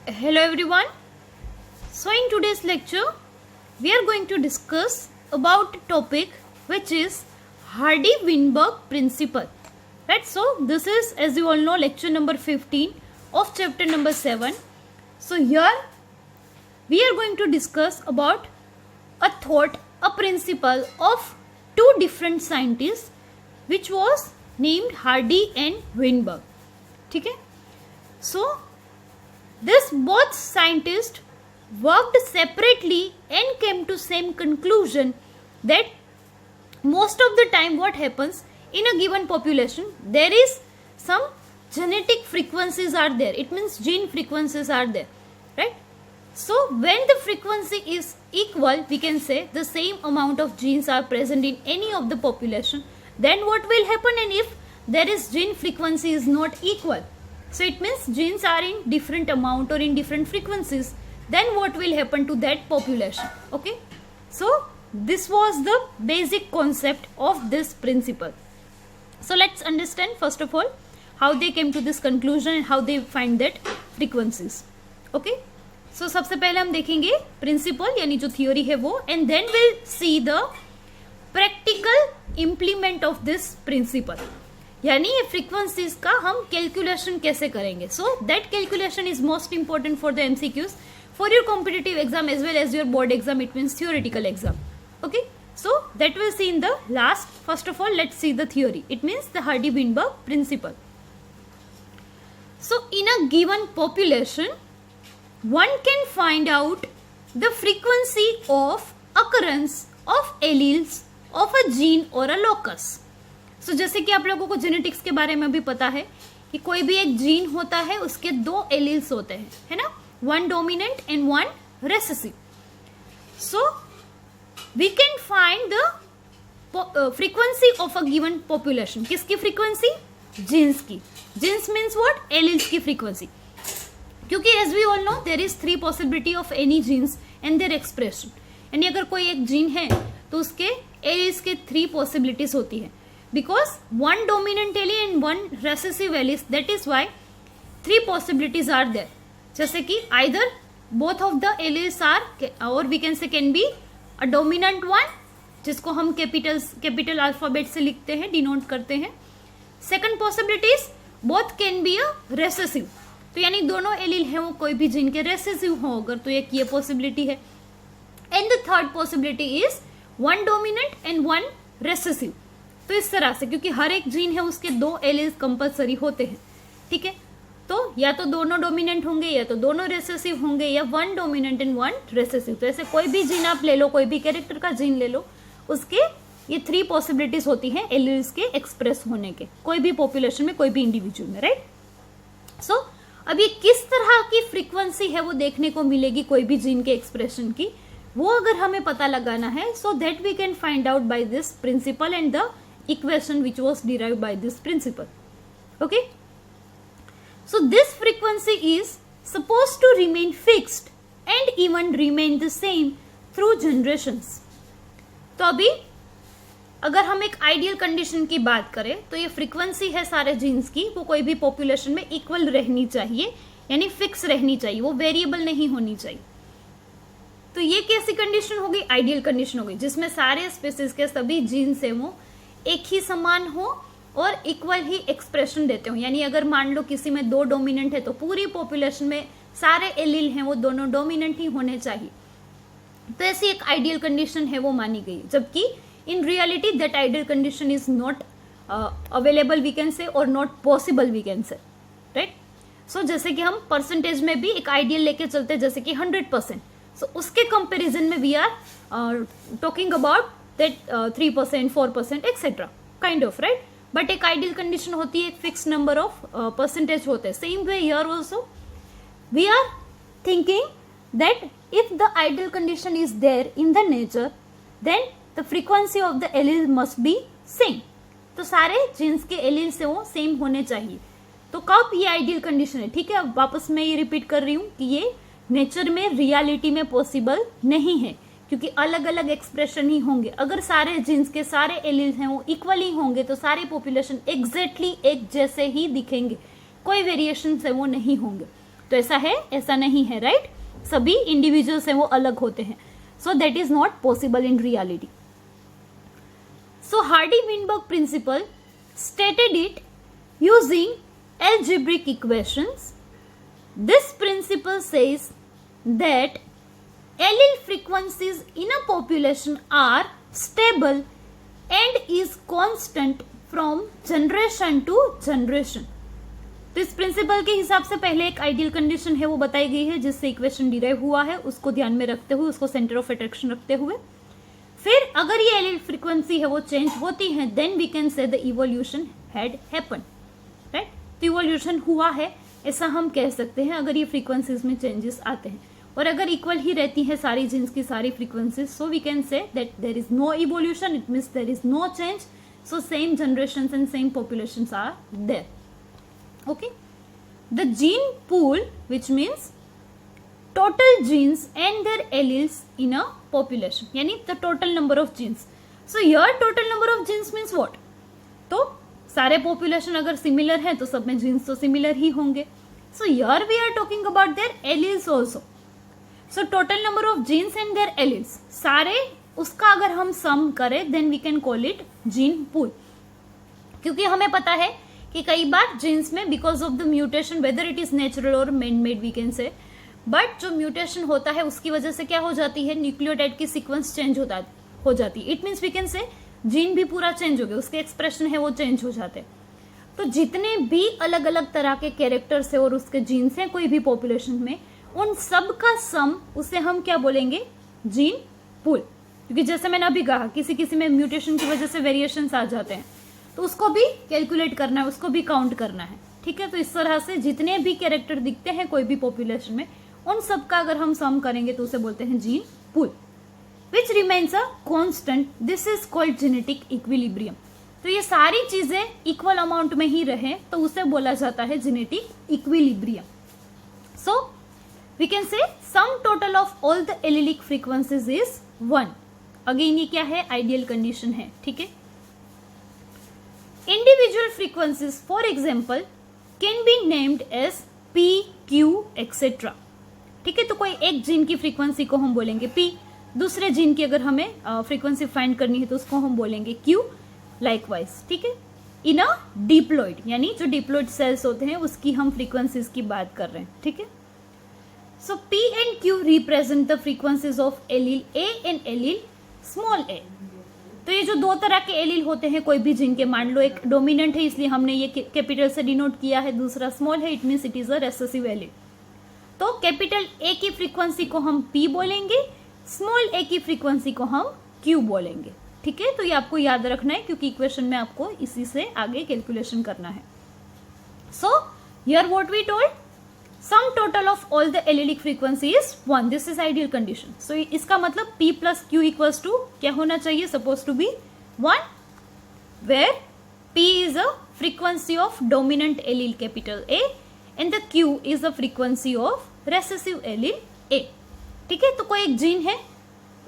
Hello everyone. So in today's lecture we are going to discuss about a topic which is Hardy-Weinberg principle. Right, so this is, as you all know, lecture number 15 of chapter number 7. So here we are going to discuss about a thought, a principle of two different scientists which was named Hardy and Weinberg. Okay? So this both scientists worked separately and came to same conclusion that most of the time what happens in a given population, there is some genetic frequencies are there. It means gene frequencies are there, right? So when the frequency is equal, we can say the same amount of genes are present in any of the population, then what will happen? And if there is gene frequency is not equal, so it means genes are in different amount or in different frequencies, then what will happen to that population? Okay, so this was the basic concept of this principle. So let's understand first of all how they came to this conclusion and how they find that frequencies. Okay, so सबसे पहले हम देखेंगे principal यानी जो theory है वो, and then will see the practical implement of this principle, यानी ये फ्रीक्वेंसीज का हम कैलकुलेशन कैसे करेंगे. So that calculation is most important for the MCQs for your competitive exam as well as your board exam. It means theoretical exam. Okay, so that we'll see in the last. First of all, let's see the theory. It means the Hardy-Weinberg principle. So in a given population, one can find out the frequency of occurrence of alleles of a gene or a locus. So जैसे कि आप लोगों को genetics के बारे में भी पता है कि कोई भी एक जीन होता है, उसके दो एलील्स होते हैं, है ना, one dominant and one recessive. So we can find the frequency of a given population. किसकी frequency? Genes की. Genes means what? Alleles की frequency. क्योंकि as we all know there is three possibility of any genes and their expression. यानी अगर कोई एक gene है तो उसके alleles के three possibilities होती है. Because one dominant allele and one recessive allele, that is why three possibilities are there. जैसे कि either both of the alleles are, or we can say can be a dominant one, जिसको हम capital alphabet से लिखते हैं, denote करते हैं. Second possibilities both can be a recessive, तो यानी दोनों एलील हैं वो कोई भी जीन के रेसेसिव हो अगर, तो एक ये पॉसिबिलिटी है. And the third possibility is one dominant and one recessive. तो इस तरह से, क्योंकि हर एक जीन है उसके दो एलील्स कंपलसरी होते हैं. ठीक है, तो या तो दोनों डोमिनेंट होंगे या तो दोनों रेसेसिव होंगे या one dominant and one recessive. तो ऐसे कोई भी जीन आप ले लो, कोई भी कैरेक्टर का जीन ले लो, उसके ये थ्री पॉसिबिलिटीज होती हैं एलील्स के एक्सप्रेस होने के, कोई भी पॉपुलेशन में, कोई भी इंडिविजुअल में, राइट. सो अब ये किस तरह की फ्रीक्वेंसी है वो देखने को मिलेगी कोई भी जीन के एक्सप्रेशन की, वो अगर हमें पता लगाना है, so that we can find out by this principle and the equation which was derived by this principle. Okay, so this frequency is supposed to remain fixed and even remain the same through generations. तो अभी अगर हम एक ideal condition की बात करें तो ये फ्रीक्वेंसी है सारे जीन्स की, वो कोई भी पॉपुलेशन में इक्वल रहनी चाहिए, यानी फिक्स रहनी चाहिए, वो वेरिएबल नहीं होनी चाहिए. तो ये कैसी कंडीशन होगी? आइडियल कंडीशन होगी जिसमें सारे स्पीसीज के सभी जीन्स है वो एक ही समान हो और इक्वल ही एक्सप्रेशन देते हो. यानी अगर मान लो किसी में दो डोमिनेंट है तो पूरी पॉपुलेशन में सारे एलील हैं वो दोनों डोमिनेंट ही होने चाहिए. तो ऐसी एक आइडियल कंडीशन है वो मानी गई, जबकि in reality that ideal condition is not available we can say, और not possible we can say, right. So जैसे कि हम परसेंटेज में भी एक आइडियल लेके चलते हैं, जैसे कि 100%. सो उसके कंपेरिजन में we are talking about that 3%, 4% etcetera kind of, right. But एक आइडियल कंडीशन होती है, एक फिक्स नंबर ऑफ परसेंटेज होते हैं. Same way here also we are thinking that if the ideal condition is there in the nature, then the frequency of the allele must be same. तो सारे jeans के allele से वो same होने चाहिए. तो कब ये आइडियल कंडीशन है? ठीक है, अब वापस मैं ये रिपीट कर रही हूँ कि ये नेचर में, रियलिटी में पॉसिबल नहीं है, क्योंकि अलग अलग एक्सप्रेशन ही होंगे. अगर सारे जीन्स के सारे एलील हैं वो इक्वली होंगे तो सारी पॉपुलेशन एग्जैक्टली एक जैसे ही दिखेंगे, कोई वेरिएशन है वो नहीं होंगे. तो ऐसा है, ऐसा नहीं है, राइट? सभी इंडिविजुअल्स हैं वो अलग होते हैं, so that is not possible in reality. So Hardy Weinberg principle stated it using algebraic equations. This principle says that allele frequencies in a population are stable and is constant from generation to generation. तो इस principal के हिसाब से पहले एक ideal condition है वो बताई गई है जिससे इक्वेशन डिराइव हुआ है, उसको ध्यान में रखते हुए, उसको सेंटर ऑफ अट्रैक्शन रखते हुए. फिर अगर ये एलील फ्रीक्वेंसी है वो चेंज होती है, then we can say the evolution had happen, right? तो इवोल्यूशन हुआ है ऐसा हम कह सकते हैं अगर ये फ्रीक्वेंसीज में चेंजेस आते हैं. और अगर इक्वल ही रहती है सारी जीन्स की सारी frequencies, so we can say that there is no evolution, it means there is no change, so same generations and same populations are there. Okay, the gene pool which means total genes and their alleles in a population, यानी the total number of genes. So here total number of genes means what? तो सारे population अगर similar है तो सब में genes तो similar ही होंगे. So here we are talking about their alleles also. So total number of genes and their alleles, सारे उसका अगर हम sum करें then we can call it gene pool. क्योंकि हमें पता है कि कई बार genes में because of the mutation, whether it is natural or man-made we can say, but जो म्यूटेशन होता है उसकी वजह से क्या हो जाती है, न्यूक्लियोटाइड की सीक्वेंस चेंज हो जाती है. It means we can say gene भी पूरा चेंज हो गया, उसके एक्सप्रेशन है वो चेंज हो जाते हैं. तो जितने भी अलग अलग तरह के कैरेक्टर्स है और उसके जीन्स हैं कोई भी पॉपुलेशन में, उन सब का सम उसे हम क्या बोलेंगे, जीन पूल. क्योंकि जैसे मैंने अभी कहा किसी किसी में म्यूटेशन की वजह से वेरिएशंस आ जाते हैं तो उसको भी कैलकुलेट करना है, उसको भी काउंट करना है. ठीक है, तो इस तरह से जितने भी कैरेक्टर दिखते हैं कोई भी पॉपुलेशन में उन सब का अगर हम सम करेंगे तो उसे बोलते हैं gene pool. Which remains a constant, this is called genetic equilibrium. तो ये सारी चीजें इक्वल अमाउंट में ही रहे तो उसे बोला जाता है genetic equilibrium. So we can say sum total of all the allelic frequencies is 1. Again ये क्या है, आइडियल कंडीशन है. ठीक है, individual frequencies for example can be named as P, Q, etcetera. ठीक है, तो कोई एक जीन की फ्रीक्वेंसी को हम बोलेंगे P, दूसरे जीन की अगर हमें फ्रीक्वेंसी फाइंड करनी है तो उसको हम बोलेंगे Q, लाइकवाइज. ठीक है, इन अ डिप्लॉइड, यानी जो डिप्लॉइड सेल्स होते हैं उसकी हम फ्रीक्वेंसीज की बात कर रहे हैं. ठीक है, सो P and Q represent the frequencies of allele A and allele small a. तो ये जो दो तरह के एलील होते हैं कोई भी जीन के, मान लो एक डोमिनेंट है इसलिए हमने ये कैपिटल से डिनोट किया है, दूसरा स्मॉल है, it means it is a recessive allele. तो कैपिटल A की फ्रीक्वेंसी को हम P बोलेंगे, स्मॉल a की फ्रीक्वेंसी को हम Q बोलेंगे. ठीक है, तो ये आपको याद रखना है क्योंकि इक्वेशन में आपको इसी से आगे कैलकुलेशन करना है. So here what we told, sum total of all the allelic frequency is 1. This is ideal condition. So इसका मतलब P plus Q equals to क्या होना चाहिए, suppose to be 1, where P is a frequency of dominant allele capital A and the Q is the frequency of recessive allele A. ठीक है, तो कोई एक जीन है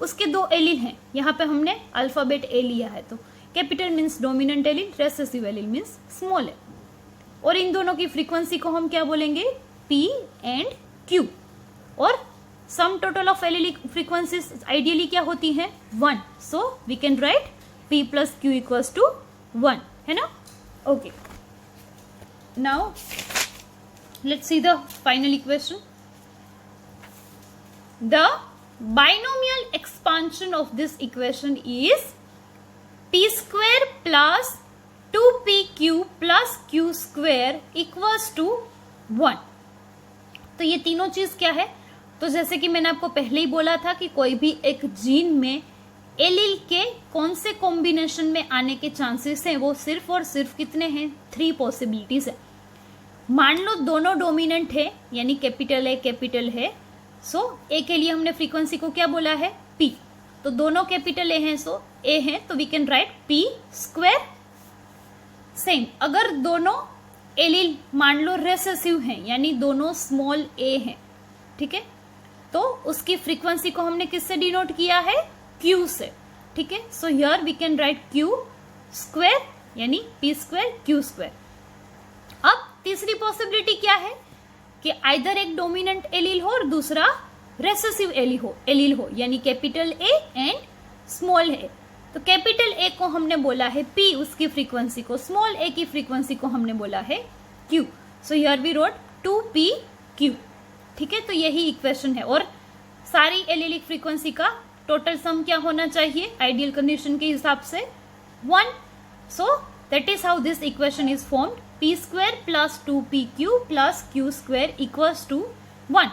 उसके दो एलील हैं, यहाँ पे हमने अल्फाबेट A लिया है, तो capital means dominant allele, recessive allele means small है, और इन दोनों की फ्रीक्वेंसी को हम क्या बोलेंगे, P एंड Q. और sum total of allelic frequencies ideally क्या होती है, 1. So we can write P plus Q equals to 1, है ना. Okay, now let's see the final equation. The binomial expansion of this equation is P square plus 2PQ plus Q square equals to 1. तो ये तीनों चीज क्या है, तो जैसे कि मैंने आपको पहले ही बोला था कि कोई भी एक जीन में एलील के कौन से कॉम्बिनेशन में आने के चांसेस हैं वो सिर्फ और सिर्फ कितने हैं, 3 पॉसिबिलिटीज है. मान लो दोनों डोमिनेंट है यानी कैपिटल है, सो ए के लिए हमने फ्रीक्वेंसी को क्या बोला है, P. तो दोनों कैपिटल ए हैं, सो ए है तो we can write P square. Same अगर दोनों एलील मान लो रेसेसिव हैं यानी दोनों स्मॉल a हैं, ठीक है, तो उसकी फ्रीक्वेंसी को हमने किससे डिनोट किया है, Q से. ठीक है, so here we can write Q square यानी P स्क्वायर Q स्क्वायर. अब तीसरी पॉसिबिलिटी क्या है कि आइदर एक डोमिनेंट एलील हो और दूसरा रेसेसिव एलील हो यानी कैपिटल ए एंड स्मॉल ए। तो कैपिटल ए को हमने बोला है पी, उसकी फ्रीक्वेंसी को, स्मॉल ए की फ्रीक्वेंसी को हमने बोला है Q. So here we wrote 2pq। ठीक है, तो यही इक्वेशन है। और सारी एलिलिक फ्रीक्वेंसी का टोटल सम क्या होना चाहिए आइडियल कंडीशन के हिसाब से 1। So that is how this equation is formed, p² plus 2pq plus q² equals to 1,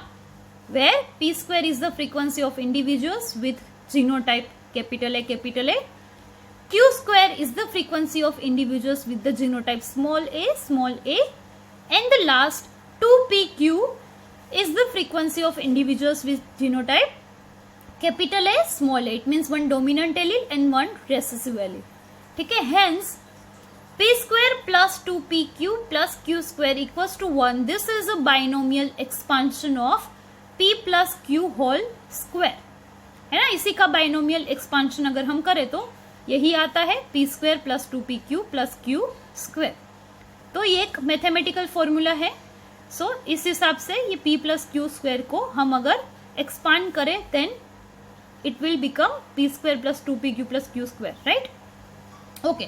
where p² is the frequency of individuals with genotype capital A, q² is the frequency of individuals with the genotype small a, and the last 2pq is the frequency of individuals with genotype capital A, small a. It means one dominant allele and one recessive allele. ठीक है, hence p² plus 2pq plus q² equals to 1. This is a binomial expansion of p plus q whole square. है ना, इसी का binomial expansion अगर हम करें तो यही आता है p² plus 2pq plus q²। तो ये एक मैथमेटिकल फॉर्मूला है। सो इस हिसाब से ये p plus q² को हम अगर एक्सपांड करें then it will become p² plus 2pq plus q², right. Okay,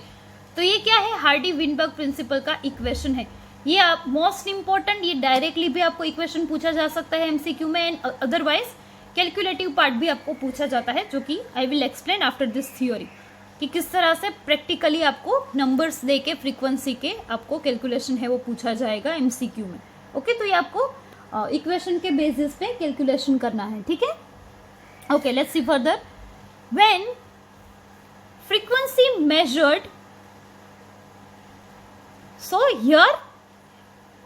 तो ये क्या है, हार्डी विनबर्ग प्रिंसिपल का इक्वेशन है। ये आप मोस्ट इंपॉर्टेंट, ये डायरेक्टली भी आपको इक्वेशन पूछा जा सकता है एमसीक्यू में, एंड अदरवाइज कैलकुलेटिव पार्ट भी आपको पूछा जाता है, जो कि I will explain after this theory कि किस तरह से प्रैक्टिकली आपको नंबर्स दे के फ्रीक्वेंसी के आपको कैलकुलेशन है वो पूछा जाएगा एमसीक्यू में। ओके, तो ये आपको इक्वेशन के बेसिस पे कैलकुलेशन करना है। ठीक है, okay, let's see further. When frequency measured, so here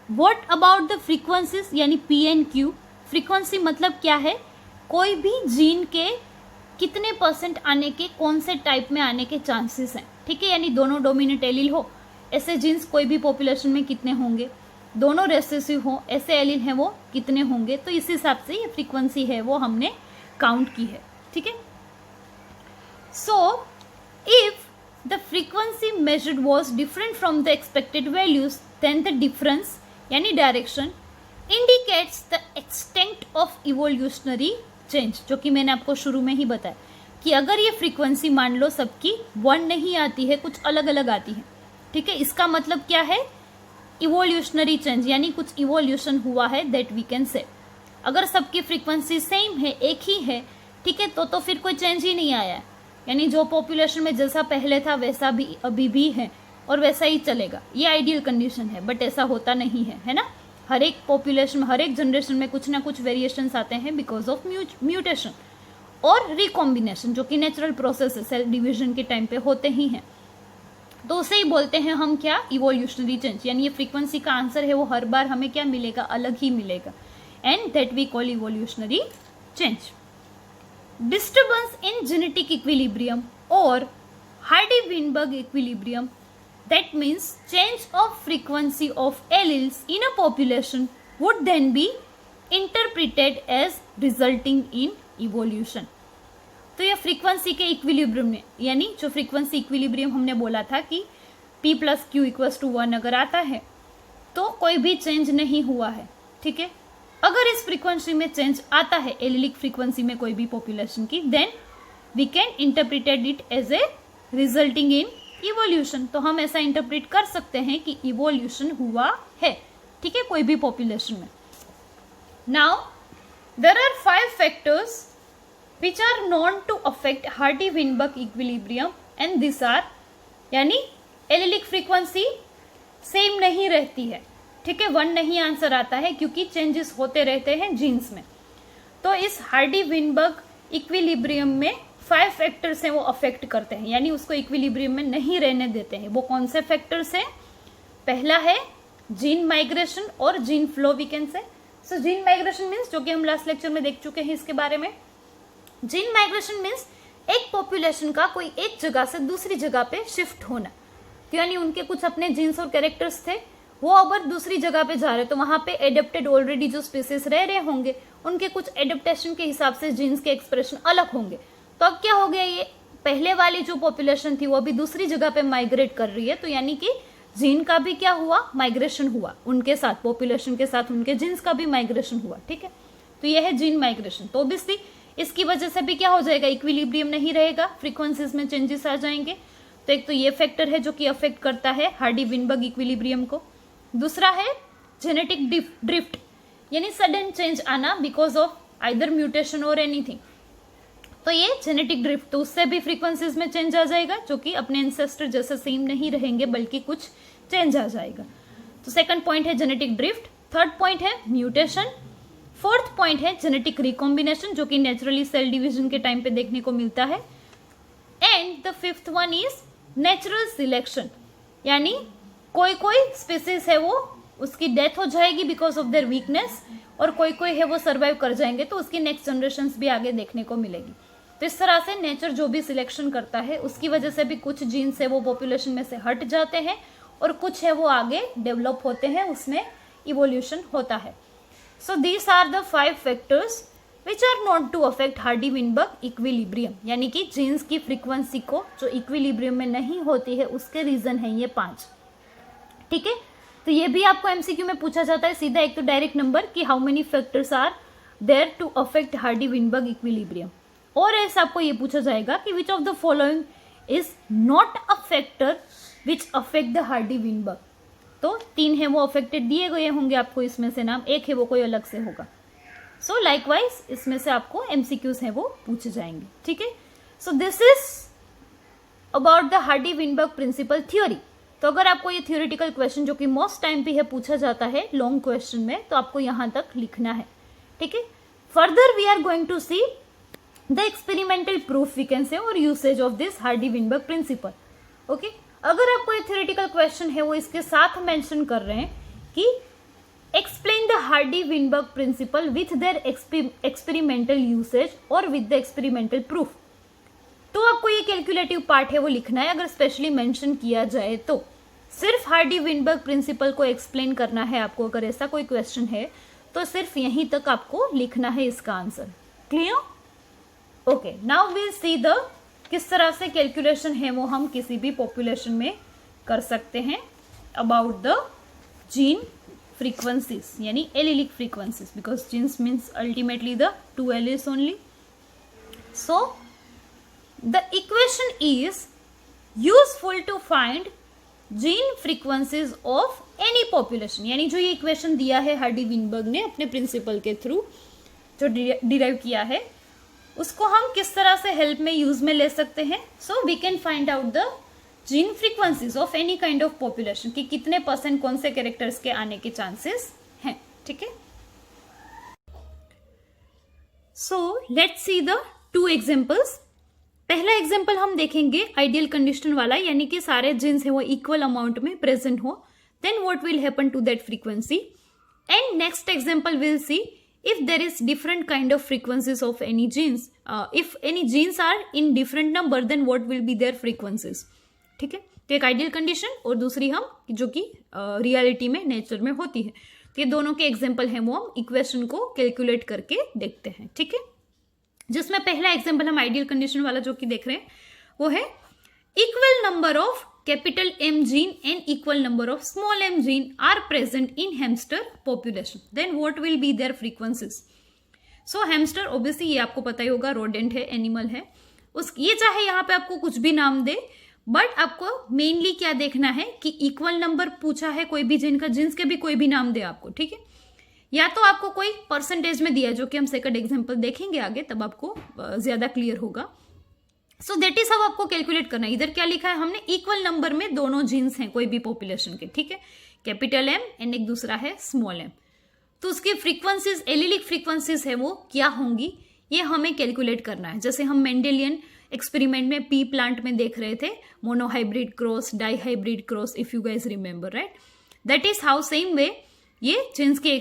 what about the frequencies, यानी पी एंड क्यू। फ्रीक्वेंसी मतलब क्या है, कोई भी जीन के कितने % आने के, कौन से टाइप में आने के चांसेस हैं। ठीक है, यानी दोनों डोमिनेंट एलील हो, ऐसे जीन्स कोई भी पॉपुलेशन में कितने होंगे, दोनों रेसेसिव हो, ऐसे एलील हैं वो कितने होंगे। तो इस हिसाब से ये फ्रीक्वेंसी है वो हमने काउंट की है। ठीक है, so if the frequency measured was different from the expected values then the difference यानी direction indicates the extent of evolutionary change, जो कि मैंने आपको शुरू में ही बताया कि अगर ये फ्रीक्वेंसी मान लो सबकी 1 नहीं आती है, कुछ अलग अलग आती है। ठीक है, इसका मतलब क्या है, इवोल्यूशनरी चेंज, यानी कुछ इवोल्यूशन हुआ है, दैट वी कैन से। अगर सबकी फ्रीक्वेंसी सेम है, एक ही है, ठीक है, तो फिर कोई चेंज ही नहीं आया है, यानी जो पॉपुलेशन में जैसा पहले था वैसा भी अभी भी है और वैसा ही चलेगा। ये आइडियल कंडीशन है, बट ऐसा होता नहीं है, है ना। हर एक पॉपुलेशन में, हर एक जनरेशन में कुछ ना कुछ वेरिएशंस आते हैं बिकॉज ऑफ म्यूटेशन और रिकॉम्बिनेशन, जो कि नेचुरल प्रोसेस है, सेल डिवीजन के टाइम पे होते ही हैं। तो उसे ही बोलते हैं हम क्या, इवोल्यूशनरी चेंज। यानी ये फ्रीक्वेंसी का आंसर है वो हर बार हमें क्या मिलेगा, अलग ही मिलेगा, and that we call evolutionary change. Disturbance in genetic equilibrium और Hardy Weinberg equilibrium, that means change of frequency of alleles in a population would then be interpreted as resulting in evolution. तो ये फ्रीक्वेंसी के equilibrium में, यानी जो frequency equilibrium हमने बोला था कि p plus q equals to 1 अगर आता है तो कोई भी चेंज नहीं हुआ है। ठीक है, अगर इस फ्रीक्वेंसी में चेंज आता है, एलिलिक फ्रीक्वेंसी में कोई भी पॉपुलेशन की, then we can interpreted it as a resulting in evolution. तो हम ऐसा इंटरप्रेट कर सकते हैं कि इवोल्यूशन हुआ है, ठीक है, कोई भी पॉपुलेशन में। Now there are 5 factors which are known to affect Hardy Weinberg equilibrium, and this are, यानी एलिलिक फ्रीक्वेंसी सेम नहीं रहती है। ठीक है, 1 नहीं आंसर आता है क्योंकि चेंजेस होते रहते हैं जीन्स में। तो इस हार्डी-विनबर्ग इक्विलिब्रियम में 5 फैक्टर्स हैं वो अफेक्ट करते हैं, यानी उसको इक्विलिब्रियम में नहीं रहने देते हैं। वो कौन से फैक्टर्स हैं, पहला है जीन माइग्रेशन और gene flow we can say. So gene migration means, जो कि हम लास्ट लेक्चर में देख चुके हैं इसके बारे में, जीन माइग्रेशन मीन्स एक पॉपुलेशन का कोई एक जगह से दूसरी जगह पे शिफ्ट होना। तो यानी उनके कुछ अपने जीन्स और कैरेक्टर्स थे, वो अगर दूसरी जगह पे जा रहे तो वहां पे एडेप्टेड ऑलरेडी जो स्पीसीज रह रहे होंगे उनके कुछ एडेप्टेशन के हिसाब से जीन्स के एक्सप्रेशन अलग होंगे। तो अब क्या हो गया, ये पहले वाली जो पॉपुलेशन थी वो अभी दूसरी जगह पे माइग्रेट कर रही है, तो यानी कि जीन का भी क्या हुआ, माइग्रेशन हुआ, उनके साथ पॉपुलेशन के साथ उनके जीन्स का भी माइग्रेशन हुआ, ठीक है। तो यह है जीन माइग्रेशन। तो ऑब्वियसली इसकी वजह से भी क्या हो जाएगा, इक्विलिब्रियम नहीं रहेगा, फ्रीक्वेंसीज में चेंजेस आ जाएंगे। तो एक तो ये फैक्टर है जो कि अफेक्ट करता है हार्डी-विनबर्ग इक्विलिब्रियम को। दूसरा है जेनेटिक ड्रिफ्ट, यानी सडन चेंज आना बिकॉज ऑफ आइदर म्यूटेशन और एनीथिंग। तो ये जेनेटिक ड्रिफ्ट, तो उससे भी फ्रीक्वेंसीज में चेंज आ जाएगा, जो कि अपने एंसेस्टर जैसे सेम नहीं रहेंगे बल्कि कुछ चेंज आ जाएगा। तो सेकंड पॉइंट है जेनेटिक ड्रिफ्ट। थर्ड पॉइंट है म्यूटेशन। फोर्थ पॉइंट है जेनेटिक रिकॉम्बिनेशन, जो कि नेचुरली सेल डिवीजन के टाइम पे देखने को मिलता है। And the fifth one is natural selection, यानी कोई कोई स्पीसीज है वो उसकी डेथ हो जाएगी बिकॉज ऑफ देयर वीकनेस, और कोई कोई है वो सर्वाइव कर जाएंगे, तो उसकी नेक्स्ट जनरेशन भी आगे देखने को मिलेगी। तो इस तरह से नेचर जो भी सिलेक्शन करता है उसकी वजह से भी कुछ जीन्स है वो पॉपुलेशन में से हट जाते हैं और कुछ है वो आगे डेवलप होते हैं, उसमें इवोल्यूशन होता है। So these are the 5 factors which are not to affect Hardy Weinberg equilibrium, यानी कि जीन्स की फ्रीक्वेंसी को जो इक्विलिब्रियम में नहीं होती है उसके रीजन है ये 5, ठीक है। तो ये भी आपको एमसीक्यू में पूछा जाता है सीधा, एक तो डायरेक्ट नंबर कि how many factors are there to affect Hardy Weinberg equilibrium, और ऐसा आपको ये पूछा जाएगा कि which of the following is not a factor which affect the Hardy Weinberg. तो 3 है वो अफेक्टेड दिए गए होंगे आपको इसमें से नाम, एक है वो कोई अलग से होगा। सो लाइकवाइज इसमें से आपको एमसीक्यूज है वो पूछे जाएंगे, ठीक है। So this is about the Hardy Weinberg principle theory. तो अगर आपको ये थियोरिटिकल क्वेश्चन जो कि मोस्ट टाइम पे है पूछा जाता है लॉन्ग क्वेश्चन में, तो आपको यहां तक लिखना है, ठीक है। Further we are going to see the experimental proof we can say और usage of this Hardy Weinberg principle, okay. अगर आपको ये थियोरिटिकल क्वेश्चन है वो इसके साथ मेंशन कर रहे हैं कि explain the Hardy Weinberg principle with there experimental usage और विथ द एक्सपेरिमेंटल प्रूफ, तो आपको ये कैलकुलेटिव पार्ट है वो लिखना है। अगर स्पेशली मेंशन किया जाए तो सिर्फ हार्डी-विनबर्ग प्रिंसिपल को एक्सप्लेन करना है आपको, अगर ऐसा कोई क्वेश्चन है तो सिर्फ यहीं तक आपको लिखना है इसका answer. Clear? Okay, now we'll see the किस तरह से कैलकुलेशन है वो हम किसी भी पॉपुलेशन में कर सकते हैं अबाउट द जीन फ्रीक्वेंसीज, यानी allelic frequencies, because genes means ultimately the 2 alleles only. So the equation is useful to find gene frequencies of any population, यानी जो ये इक्वेशन दिया है हार्डी-विनबर्ग ने अपने प्रिंसिपल के थ्रू जो डिराइव किया है, उसको हम किस तरह से हेल्प में यूज में ले सकते हैं। So we can find out the gene frequencies of any kind of population, कि कितने % कौन से कैरेक्टर्स के आने के चांसेस हैं, ठीक है। So let's see the 2 examples. पहला एग्जाम्पल हम देखेंगे आइडियल कंडीशन वाला, यानी कि सारे जीन्स है वो इक्वल अमाउंट में प्रेजेंट हो, then what will happen to that frequency. And next example will see if there is different kind of frequencies of any genes, if any genes are in different number then what will be there frequencies, ठीक है। तो एक ideal condition और दूसरी हम जो कि reality में नेचर में होती है, तो ये दोनों के एग्जाम्पल हैं वो हम इक्वेशन को कैलकुलेट करके देखते हैं, ठीक है। जिसमें पहला एग्जांपल हम आइडियल कंडीशन वाला जो कि देख रहे हैं वो है equal number of capital M gene and equal number of small m gene are present in hamster population, then what will be there frequencies. So hamster obviously ये आपको पता ही होगा, रोडेंट है, एनिमल है, उस ये चाहे यहाँ पे आपको कुछ भी नाम दे, बट आपको मेनली क्या देखना है कि इक्वल नंबर पूछा है कोई भी जीन का, जीन्स के भी कोई भी नाम दे आपको, ठीक है। या तो आपको कोई परसेंटेज में दिया, जो कि हम सेकंड एग्जांपल देखेंगे आगे, तब आपको ज्यादा क्लियर होगा। सो दैट इज हाउ आपको कैलकुलेट करना है। इधर क्या लिखा है हमने, इक्वल नंबर में दोनों जीन्स हैं कोई भी पॉपुलेशन के, ठीक है, कैपिटल M एंड एक दूसरा है स्मॉल m, तो उसकी फ्रीक्वेंसीज, एलिलिक फ्रीक्वेंसीज है वो क्या होंगी, ये हमें कैलकुलेट करना है। जैसे हम मेंडेलियन एक्सपेरिमेंट में पी प्लांट में देख रहे थे, monohybrid cross, dihybrid cross, if you guys remember, right. That is how same way ये जीन्स के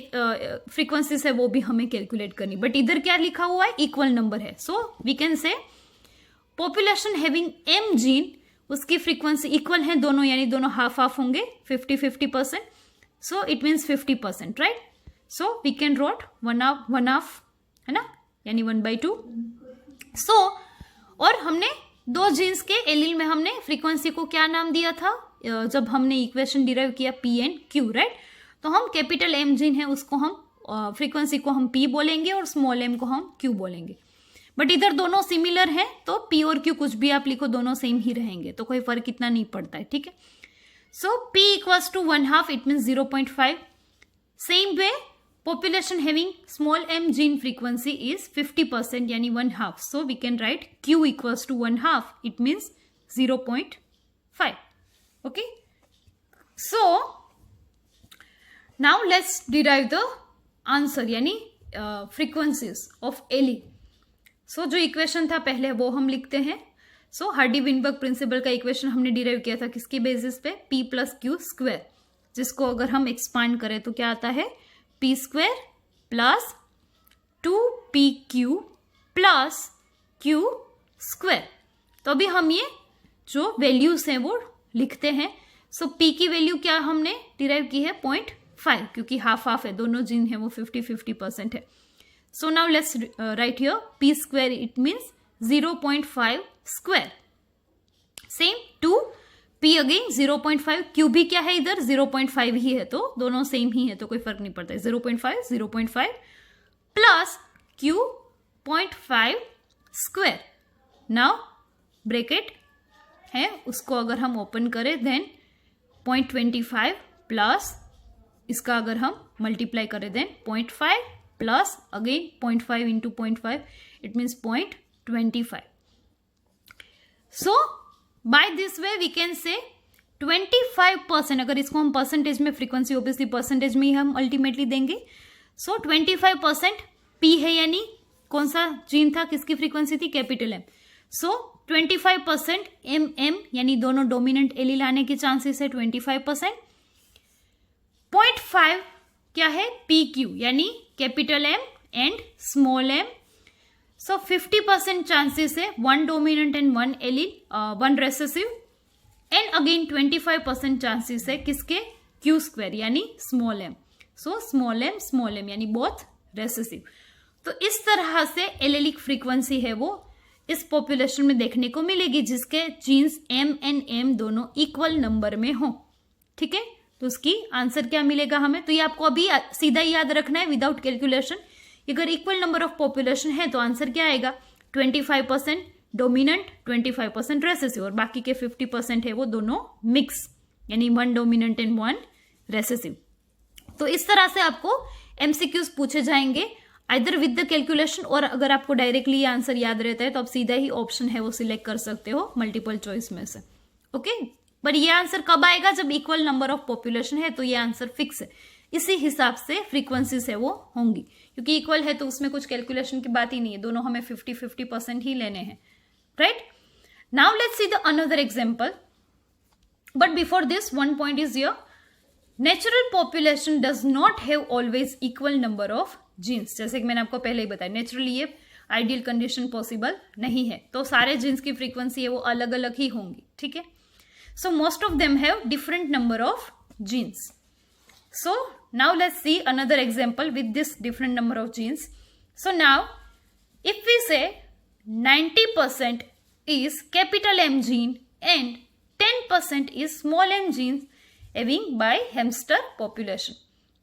फ्रीक्वेंसीज है वो भी हमें कैलकुलेट करनी, बट इधर क्या लिखा हुआ है, इक्वल नंबर है। So we can say population having M gene, उसकी फ्रीक्वेंसी इक्वल है दोनों, यानी दोनों हाफ हाफ होंगे, 50-50%, so it means 50%, right. So we can wrote one half, है ना, यानी 1/2। सो और हमने 2 जीन्स के एलील में हमने फ्रीक्वेंसी को क्या नाम दिया था, जब हमने इक्वेशन डिराइव किया पी एंड क्यू, राइट, तो हम कैपिटल एम जीन है उसको हम फ्रीक्वेंसी को हम पी बोलेंगे और स्मॉल एम को हम क्यू बोलेंगे। बट इधर दोनों सिमिलर है तो पी और क्यू कुछ भी आप लिखो दोनों सेम ही रहेंगे, तो कोई फर्क इतना नहीं पड़ता है, ठीक है। So P equals to 1/2, it means 0.5। Same way population having small m gene frequency is 50%, यानी 1/2. So we can write q equals to 1/2. It means 0.5. Okay. So now let's derive the answer, यानी frequencies of LE. So जो equation था पहले वो हम लिखते हैं। So Hardy-Weinberg principal का इक्वेशन हमने डिराइव किया था किसकी बेसिस पे, p प्लस क्यू स्क्वायर, जिसको अगर हम एक्सपांड करें तो क्या आता है, P square plus 2pq plus Q square. तो अभी हम ये जो वैल्यूज हैं वो लिखते हैं। सो p की वैल्यू क्या हमने डिराइव की है 0.5, क्योंकि हाफ हाफ है, दोनों जिन है वो 50-50% है। So now let's write here p square, it means 0.5 square. Same to p again 0.5, q भी क्या है इधर 0.5 ही है, तो दोनों सेम ही है, तो कोई फर्क नहीं पड़ता है। 0.5 plus q 0.5 square. Now bracket है उसको अगर हम ओपन करें देन 0.25 प्लस इसका अगर हम मल्टीप्लाई करें then 0.5 plus again 0.5 into 0.5, it means 0.25। So by this way we can say 25%, अगर इसको हम परसेंटेज में, फ्रीक्वेंसी ऑब्वियसली परसेंटेज में ही हम अल्टीमेटली देंगे। सो 25% पी है, यानी कौन सा जीन था, किसकी फ्रीक्वेंसी थी, कैपिटल एम। सो 25% एम एम, यानी दोनों डोमिनेंट एली लाने के चांसेस है 25%। 0.5 क्या है, पी क्यू, यानी capital M and small m. So 50% chances है 1 dominant and 1 allele, 1 recessive, and again 25% chances है किसके, क्यू स्क्वायर, यानी small m. So small m यानी बोथ रेसेसिव। तो इस तरह से एलेलिक फ्रीक्वेंसी है वो इस पॉपुलेशन में देखने को मिलेगी जिसके जीन्स एम एंड एम दोनों इक्वल नंबर में हो, ठीक है। तो उसकी आंसर क्या मिलेगा हमें, तो ये आपको अभी सीधा याद रखना है विदाउट कैलकुलेशन। अगर इक्वल नंबर ऑफ पॉपुलेशन है तो आंसर क्या आएगा, 25% डोमिनेंट, 25% रेसेसिव, और बाकी के 50% है वो दोनों मिक्स, यानी 1 डोमिनेंट एंड 1 रेसेसिव। तो इस तरह से आपको एमसीक्यूज पूछे जाएंगे आइदर विद द कैलकुलेशन, और अगर आपको डायरेक्टली ये आंसर याद रहता है तो आप सीधा ही ऑप्शन है वो सिलेक्ट कर सकते हो मल्टीपल चॉइस में से, ओके। पर ये आंसर कब आएगा, जब इक्वल नंबर ऑफ पॉपुलेशन है, तो ये आंसर फिक्स है। इसी हिसाब से फ्रीक्वेंसीज है वो होंगी, क्योंकि इक्वल है तो उसमें कुछ कैलकुलेशन की बात ही नहीं है, दोनों हमें 50-50% ही लेने हैं, right. Now let's see the another example, but before this one point is here, natural population does not have always equal number of genes. जैसे कि मैंने आपको पहले ही बताया, नेचुरली ये आइडियल कंडीशन पॉसिबल नहीं है, तो सारे जीन्स की फ्रीक्वेंसी है वो अलग अलग ही होंगी, ठीक है। So most of them have different number of genes. So now let's see another example with this different number of genes. So now if we say 90% is capital M gene and 10% is small m genes having by hamster population.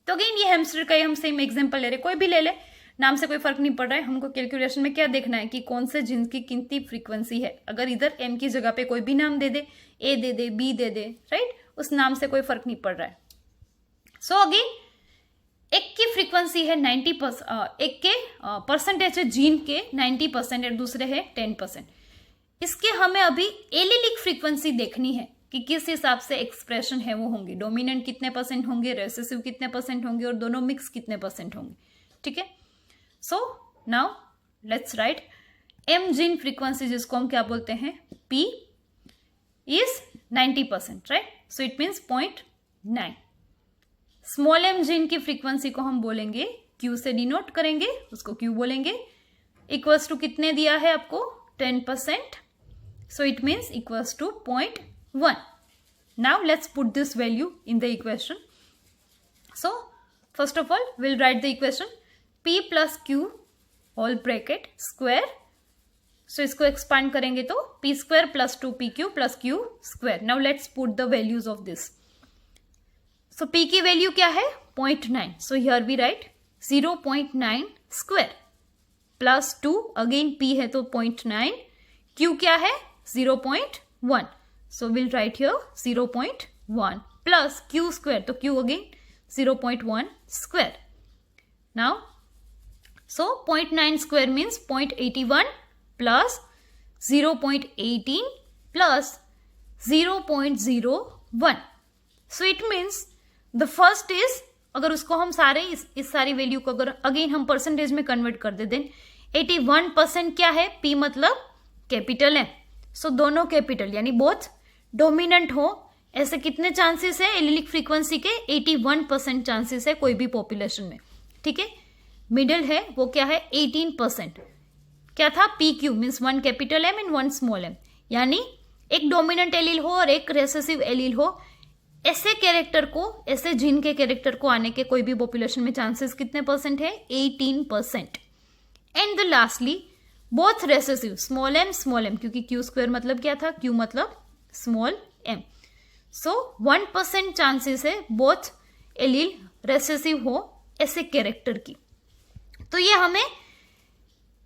तो again ये hamster का ही हम same example ले रहे, कोई भी ले ले, नाम से कोई फर्क नहीं पड़ रहा है। हमको कैलकुलेशन में क्या देखना है कि कौन से जीन्स की कितनी फ्रीक्वेंसी है। अगर इधर m की जगह पे कोई भी नाम दे दे, a they they, b they they, right, उस नाम से कोई फर्क नहीं पड़ रहा है। सो अगेन एक की फ्रीक्वेंसी है 90%, एक के परसेंटेज है जीन के 90% और दूसरे है 10%। इसके हमें अभी एलिलिक फ्रीक्वेंसी देखनी है कि किस हिसाब से एक्सप्रेशन है वो होंगी, डोमिनेंट कितने परसेंट होंगे, रेसेसिव कितने परसेंट होंगे, और दोनों मिक्स कितने परसेंट होंगे, ठीक है। So now let's write M gene frequency, जिसको हम क्या बोलते हैं, P is 90%, right. So it means 0.9। Small m gene की फ्रीक्वेंसी को हम बोलेंगे, Q से डिनोट करेंगे, उसको Q बोलेंगे, इक्वल्स टू कितने दिया है आपको, 10%। So it means equals to 0.1। Now let's put this value in the equation. So first of all will write the equation, P plus Q whole bracket square so इसको expand करेंगे तो p square plus 2pq plus q square. Now let's put the values of this. So p की value क्या है 0.9. So here we write 0.9 square plus 2, again p है तो 0.9, q क्या है 0.1. So will write here 0.1 plus q square, तो q again 0.1 square. Now so 0.9 square means 0.81 plus 0.18 plus 0.01. So it means the first is, अगर उसको हम सारे इस सारी वैल्यू को अगर अगेन हम परसेंटेज में कन्वर्ट कर दे दें 81% क्या है, p मतलब कैपिटल है. सो दोनों कैपिटल यानी बोथ डोमिनेंट हो, ऐसे कितने चांसेस है एलिलिक फ्रीक्वेंसी के 81% चांसेस है कोई भी पॉपुलेशन में. ठीक है, मिडिल है वो क्या है 18%. क्या था PQ means 1 capital M and 1 small m, यानी एक डोमिनेंट एलील हो और एक रेसेसिव एलील हो, ऐसे कैरेक्टर को, ऐसे जीन के कैरेक्टर को आने के कोई भी पॉपुलेशन में चांसेस कितने परसेंट है 18%. And the lastly both recessive small m, क्योंकि Q स्क्वायर मतलब क्या था, Q मतलब स्मॉल m. सो 1% चांसेस है बोथ एलील रेसेसिव हो ऐसे कैरेक्टर की. तो ये हमें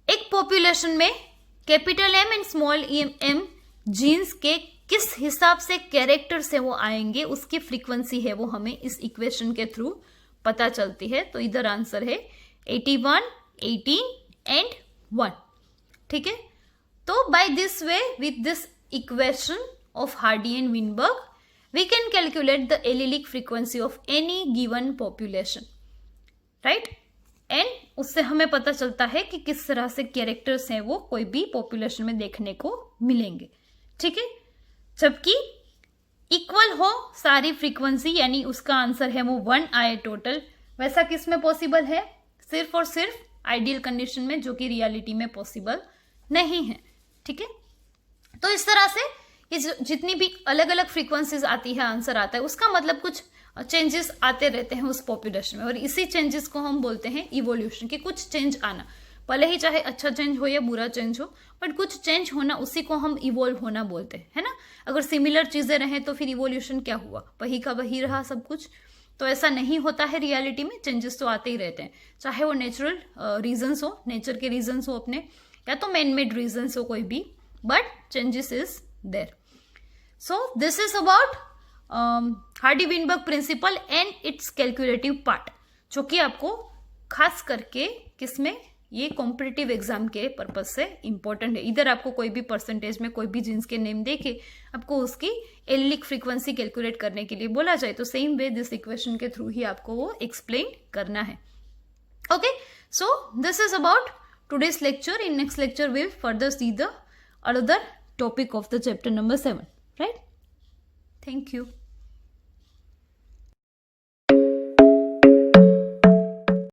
एक पॉपुलेशन में capital M and small m genes के किस हिसाब से कैरेक्टर से वो आएंगे उसकी फ्रीक्वेंसी है वो हमें इस इक्वेशन के थ्रू पता चलती है. तो इधर आंसर है 81, 18 एंड 1. ठीक है, तो by this way with this equation of Hardy and Weinberg we can calculate the allelic frequency of any given population, right. And उससे हमें पता चलता है कि किस तरह से कैरेक्टर्स हैं वो कोई भी पॉपुलेशन में देखने को मिलेंगे. ठीक है, जबकि इक्वल हो सारी फ्रीक्वेंसी यानी उसका आंसर है वो 1 आए टोटल, वैसा किस में पॉसिबल है, सिर्फ और सिर्फ आइडियल कंडीशन में, जो कि रियलिटी में पॉसिबल नहीं है. ठीक है, तो इस तरह से ये जितनी भी अलग अलग फ्रीक्वेंसीज आती है आंसर आता है, उसका मतलब कुछ चेंजेस आते रहते हैं उस पॉपुलेशन में, और इसी चेंजेस को हम बोलते हैं इवोल्यूशन. कि कुछ चेंज आना, भले ही चाहे अच्छा चेंज हो या बुरा चेंज हो, बट कुछ चेंज होना, उसी को हम इवोल्व होना बोलते हैं, है ना. अगर सिमिलर चीजें रहें तो फिर इवोल्यूशन क्या हुआ, वही का वही रहा सब कुछ. तो ऐसा नहीं होता है रियलिटी में, चेंजेस तो आते ही रहते हैं, चाहे वो नेचुरल रीजन्स हो, नेचर के रीजन्स हो अपने, या तो मैन मेड रीजन्स हो कोई भी, but changes is there. So this is about Hardy Weinberg principle and it's calculative part, जो कि आपको खास करके किसमें, ये कॉम्पिटिटिव एग्जाम के पर्पज से इंपॉर्टेंट है. इधर आपको कोई भी परसेंटेज में कोई भी जीन्स के नेम देके आपको उसकी एलिलिक फ्रीक्वेंसी कैलकुलेट करने के लिए बोला जाए, तो सेम वे दिस इक्वेशन के थ्रू ही आपको वो एक्सप्लेन करना है. Okay, so this is about today's lecture. In next lecture we'll further see the another topic of the chapter number 7, right? Thank you.